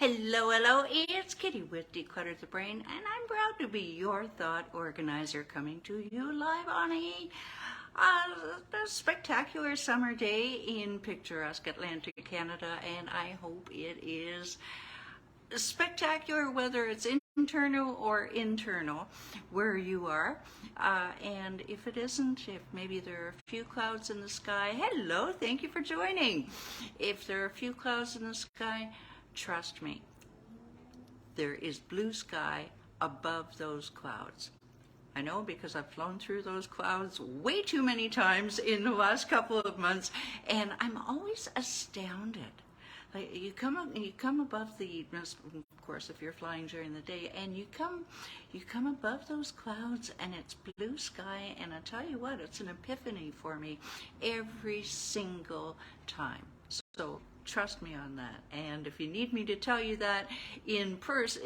Hello, hello, it's Kitti with Declutter the Brain, and I'm proud to be your thought organizer coming to you live on a spectacular summer day in picturesque Atlantic Canada, and I hope it is spectacular whether it's internal or internal where you are. And if it isn't, if maybe there are a few clouds in the sky, hello, thank you for joining. If there are a few clouds in the sky, trust me, there is blue sky above those clouds. I know because I've flown through those clouds way too many times in the last couple of months, and I'm always astounded. Like you come above the, of course, if you're flying during the day, and you come above those clouds, and it's blue sky, and I tell you what, it's an epiphany for me every single time. So trust me on that. And if you need me to tell you that in person,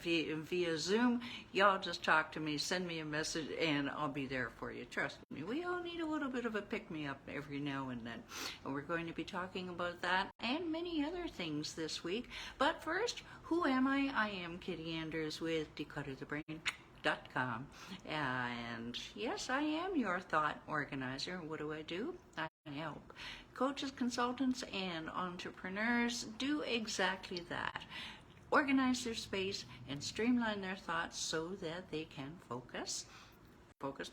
via Zoom, y'all just talk to me, send me a message, and I'll be there for you. Trust me. We all need a little bit of a pick-me-up every now and then. And we're going to be talking about that and many other things this week. But first, who am I? I am Kitti Anders with declutterthebrain.com. And yes, I am your thought organizer. What do? I help coaches, consultants, and entrepreneurs do exactly that. Organize their space and streamline their thoughts so that they can focus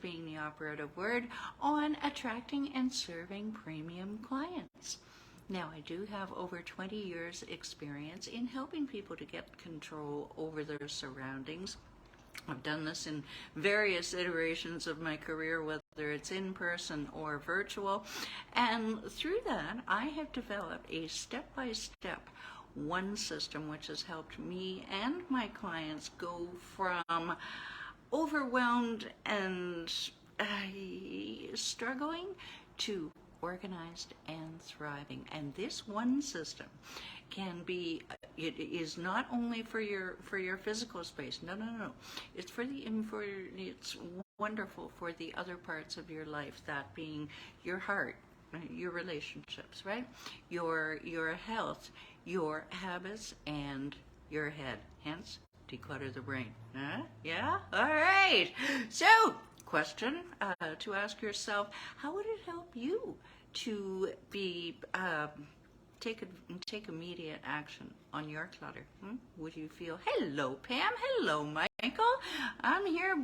being the operative word, on attracting and serving premium clients. Now, I do have over 20 years experience in helping people to get control over their surroundings. I've done this in various iterations of my career, whether it's in person or virtual. And through that, I have developed a step-by-step one system which has helped me and my clients go from overwhelmed and struggling to organized and thriving. And this one system can be, it is not only for your physical space. No. It's it's wonderful for the other parts of your life, that being your heart, your relationships, right? Your health, your habits, and your head. Hence, declutter the brain. Yeah? All right. So, question to ask yourself: how would it help you to be take immediate action on your clutter? Would you feel, hello Pam, hello Michael, I'm here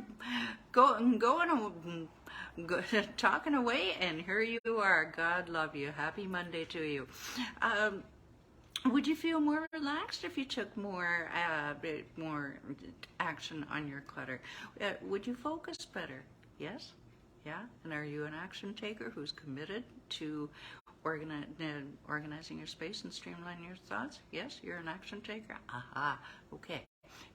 talking away, and here you are. God love you. Happy Monday to you. Would you feel more relaxed if you took more action on your clutter? Would you focus better? Yes? Yeah? And are you an action taker who's committed to organizing your space and streamlining your thoughts? Yes, you're an action taker? Aha, okay.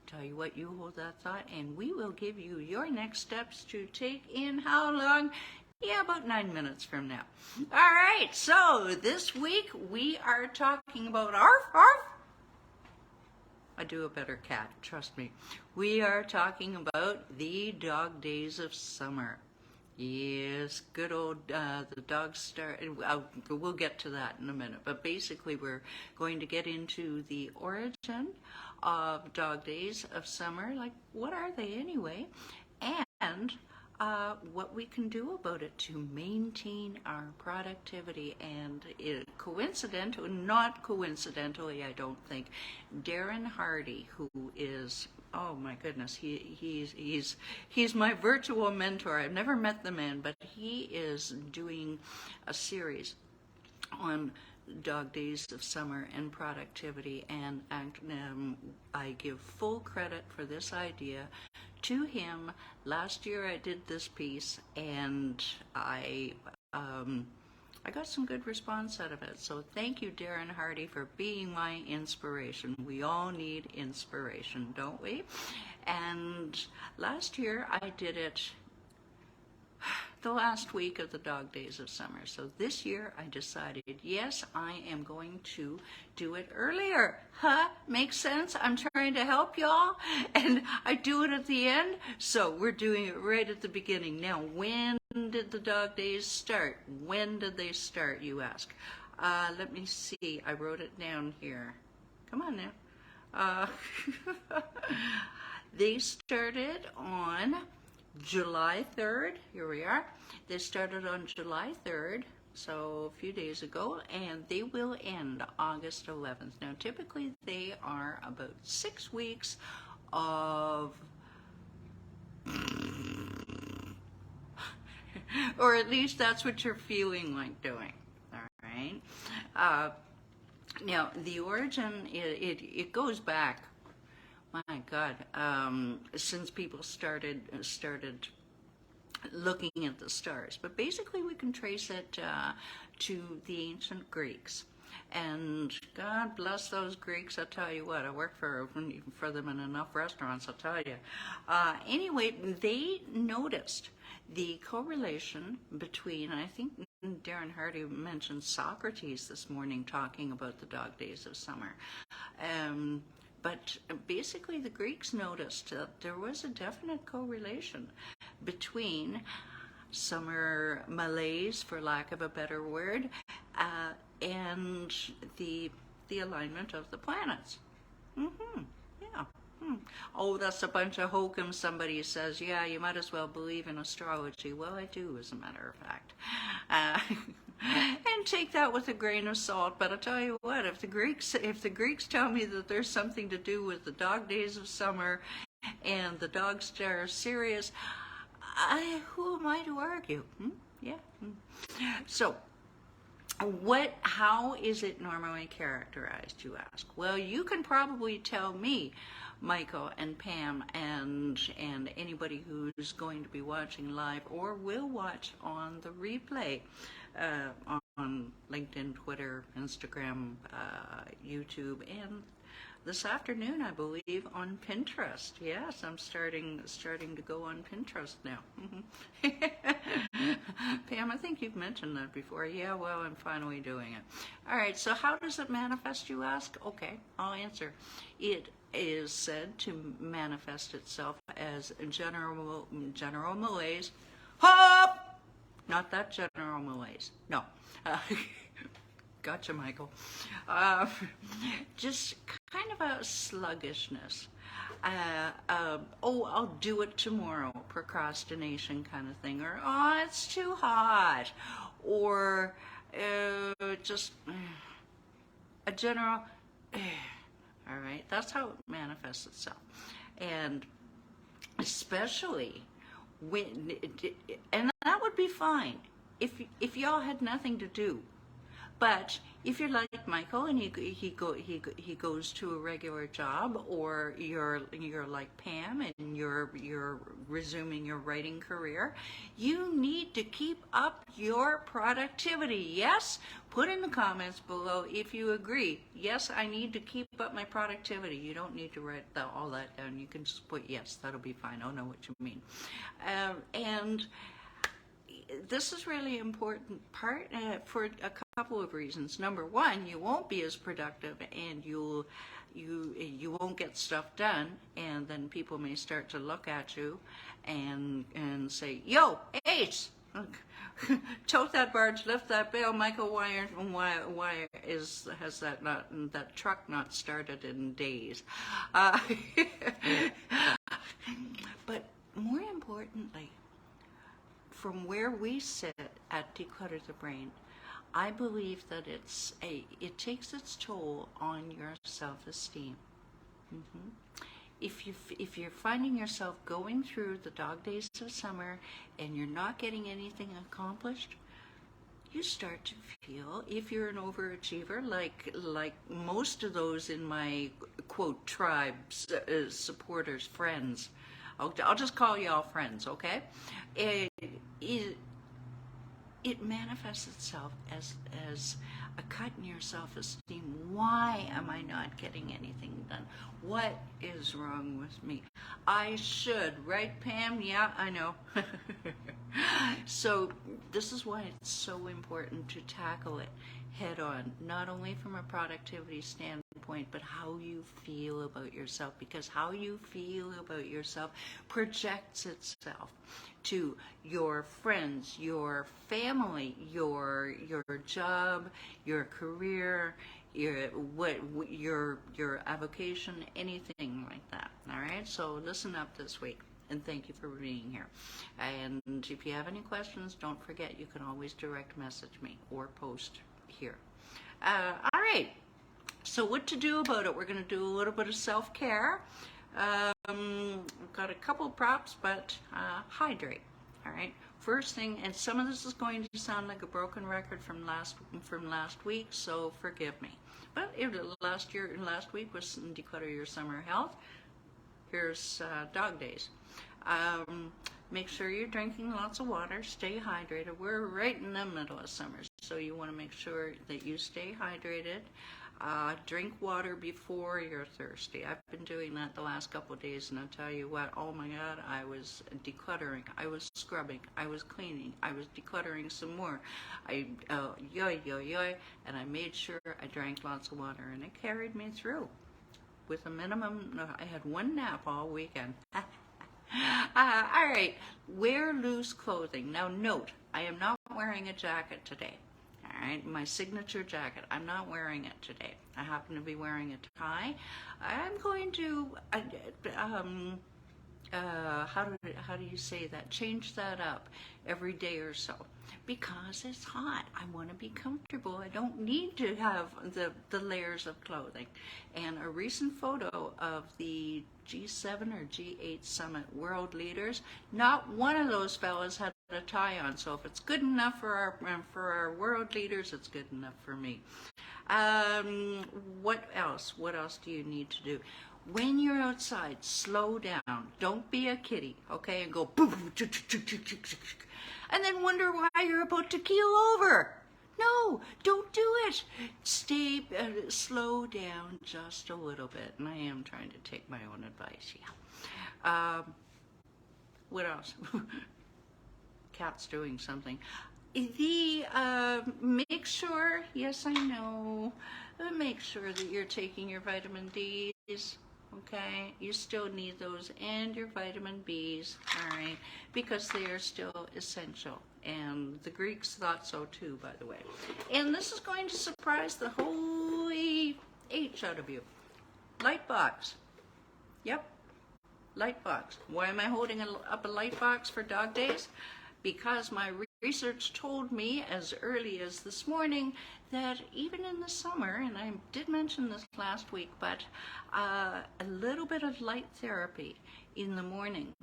Tell you what, you hold that thought, and we will give you your next steps to take in how long? Yeah, about 9 minutes from now. All right, so this week we are talking about arf. I do a better cat, trust me. We are talking about the dog days of summer. Yes, good old, the dogs start, we'll get to that in a minute, but basically we're going to get into the origin of dog days of summer, like what are they anyway, and what we can do about it to maintain our productivity. And not coincidentally, I don't think, Darren Hardy, who is, oh my goodness, he's my virtual mentor. I've never met the man, but he is doing a series on dog days of summer and productivity, and I give full credit for this idea to him. Last year I did this piece, and I got some good response out of it. So thank you, Darren Hardy, for being my inspiration. We all need inspiration, don't we? And last year I did it the last week of the dog days of summer. So this year I decided, yes, I am going to do it earlier. Makes sense? I'm trying to help y'all, and I do it at the end. So we're doing it right at the beginning. Now, when did the dog days start? When did they start, you ask? Let me see. I wrote it down here. Come on now. They started on July 3rd. Here we are. They started on July 3rd, so a few days ago, and they will end August 11th. Now, typically they are about 6 weeks of, or at least that's what you're feeling like doing. All right. Now, the origin, it goes back, my God, since people started looking at the stars. But basically, we can trace it to the ancient Greeks. And God bless those Greeks, I'll tell you what, I work for them in enough restaurants, I'll tell you. Anyway, they noticed the correlation between, I think Darren Hardy mentioned Socrates this morning talking about the dog days of summer. But basically the Greeks noticed that there was a definite correlation between summer malaise, for lack of a better word, and the alignment of the planets. Yeah. Oh, that's a bunch of hokum. Somebody says, yeah, you might as well believe in astrology. Well, I do, as a matter of fact. And take that with a grain of salt. But I'll tell you what, if the Greeks tell me that there's something to do with the dog days of summer and the dog star Sirius, who am I to argue? Yeah. So, how is it normally characterized, you ask? Well, you can probably tell me, Michael and Pam, and anybody who's going to be watching live or will watch on the replay on LinkedIn, Twitter, Instagram, YouTube, and this afternoon, I believe, on Pinterest. Yes, I'm starting to go on Pinterest now. Pam, I think you've mentioned that before. Yeah, well, I'm finally doing it. All right, so how does it manifest, you ask? Okay, I'll answer. It is said to manifest itself as general malaise. Hop! Not that general malaise. No. Gotcha, Michael. Just kind of a sluggishness. I'll do it tomorrow, procrastination kind of thing, or oh, it's too hot, or just a general, all right, that's how it manifests itself. And especially when, and that would be fine if y'all had nothing to do. But if you're like Michael and he goes to a regular job, or you're like Pam and you're resuming your writing career, you need to keep up your productivity. Yes? Put in the comments below if you agree. Yes, I need to keep up my productivity. You don't need to write all that down. You can just put yes. That'll be fine. I'll know what you mean. And this is really important part for a couple of reasons. Number one, you won't be as productive, and you won't get stuff done, and then people may start to look at you and say, "Yo, Ace, tote that barge, lift that bale, Michael. Why has that truck not started in days?" But more importantly, from where we sit at Declutter the Brain, I believe that it takes its toll on your self-esteem. If you're finding yourself going through the dog days of summer and you're not getting anything accomplished, you start to feel, if you're an overachiever, like most of those in my quote tribes, supporters, friends. I'll just call y'all friends, okay? It manifests itself as a cut in your self-esteem. Why am I not getting anything done? What is wrong with me? I should, right, Pam? Yeah, I know. So this is why it's so important to tackle it head on, not only from a productivity standpoint, but how you feel about yourself, because how you feel about yourself projects itself to your friends, your family, your job, your career, your avocation, anything like that. All right, so listen up this week. And thank you for being here. And if you have any questions, don't forget you can always direct message me or post here. All right. So what to do about it? We're going to do a little bit of self-care. We've got a couple props, but hydrate. All right. First thing, and some of this is going to sound like a broken record from last week, so forgive me. But last week was Declutter Your Summer Health. Here's dog days. Make sure you're drinking lots of water. Stay hydrated. We're right in the middle of summer, so you want to make sure that you stay hydrated. Drink water before you're thirsty. I've been doing that the last couple of days, and I'll tell you what, oh my God, I was decluttering, I was scrubbing, I was cleaning, I was decluttering some more. And I made sure I drank lots of water, and it carried me through with a minimum. I had one nap all weekend. All right, wear loose clothing. Now note, I am not wearing a jacket today. All right, my signature jacket, I'm not wearing it today. I happen to be wearing a tie. I'm going to, how do you say that? Change that up every day or so, because it's hot. I want to be comfortable. I don't need to have the layers of clothing. And a recent photo of the G7 or G8 summit world leaders, not one of those fellas had a tie on. So if it's good enough for our world leaders, it's good enough for me. What else do you need to do? When you're outside, slow down. Don't be a kitty, okay? And go boom, and then wonder why you're about to keel over. No, don't do it. Slow down just a little bit. And I am trying to take my own advice, yeah. What else? Cat's doing something. Make sure, yes, I know, make sure that you're taking your vitamin D's. Okay, you still need those, and your vitamin B's, all right, because they are still essential. And the Greeks thought so too, by the way. And this is going to surprise the holy H out of you. Light box. Yep, light box. Why am I holding up a light box for dog days? Because my research told me as early as this morning that even in the summer, and I did mention this last week, but a little bit of light therapy in the morning,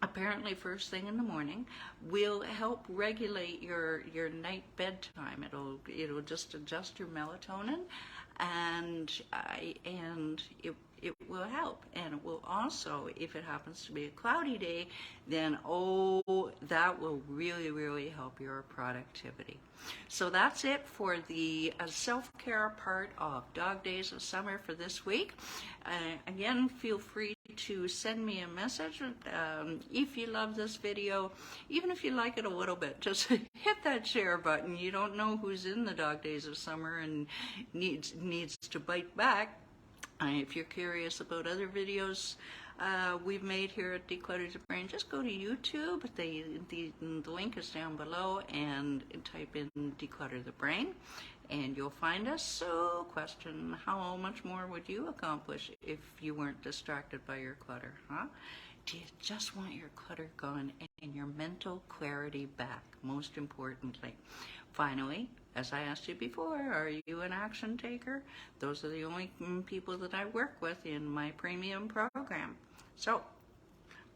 apparently first thing in the morning, will help regulate your night bedtime. It'll just adjust your melatonin, and it will help. And it will also, if it happens to be a cloudy day, then that will really, really help your productivity. So that's it for the self-care part of Dog Days of Summer for this week. Again, feel free to send me a message if you love this video. Even if you like it a little bit, just hit that share button. You don't know who's in the Dog Days of Summer and needs to bite back. If you're curious about other videos we've made here at Declutter the Brain, just go to YouTube. The link is down below, and type in Declutter the Brain, and you'll find us. So, question, how much more would you accomplish if you weren't distracted by your clutter, huh? Do you just want your clutter gone and your mental clarity back, most importantly? Finally, as I asked you before, are you an action taker? Those are the only people that I work with in my premium program. So,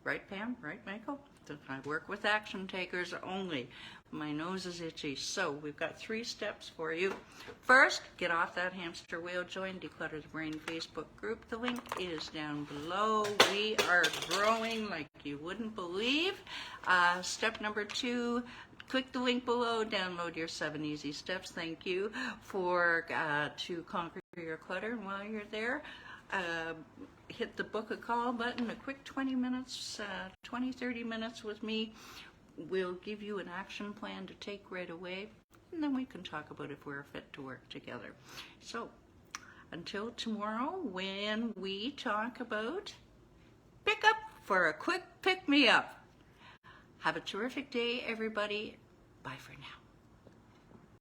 right, Pam? Right, Michael? I work with action takers only. My nose is itchy. So, we've got 3 steps for you. First, get off that hamster wheel. Join Declutter the Brain Facebook group. The link is down below. We are growing like you wouldn't believe. Step number 2, click the link below, download your 7 easy steps. Thank you for to conquer your clutter. And while you're there, hit the book a call button. A quick 20 minutes, 30 minutes with me will give you an action plan to take right away, and then we can talk about if we're fit to work together. So until tomorrow, when we talk about pick up for a quick pick me up. Have a terrific day, everybody. Bye for now.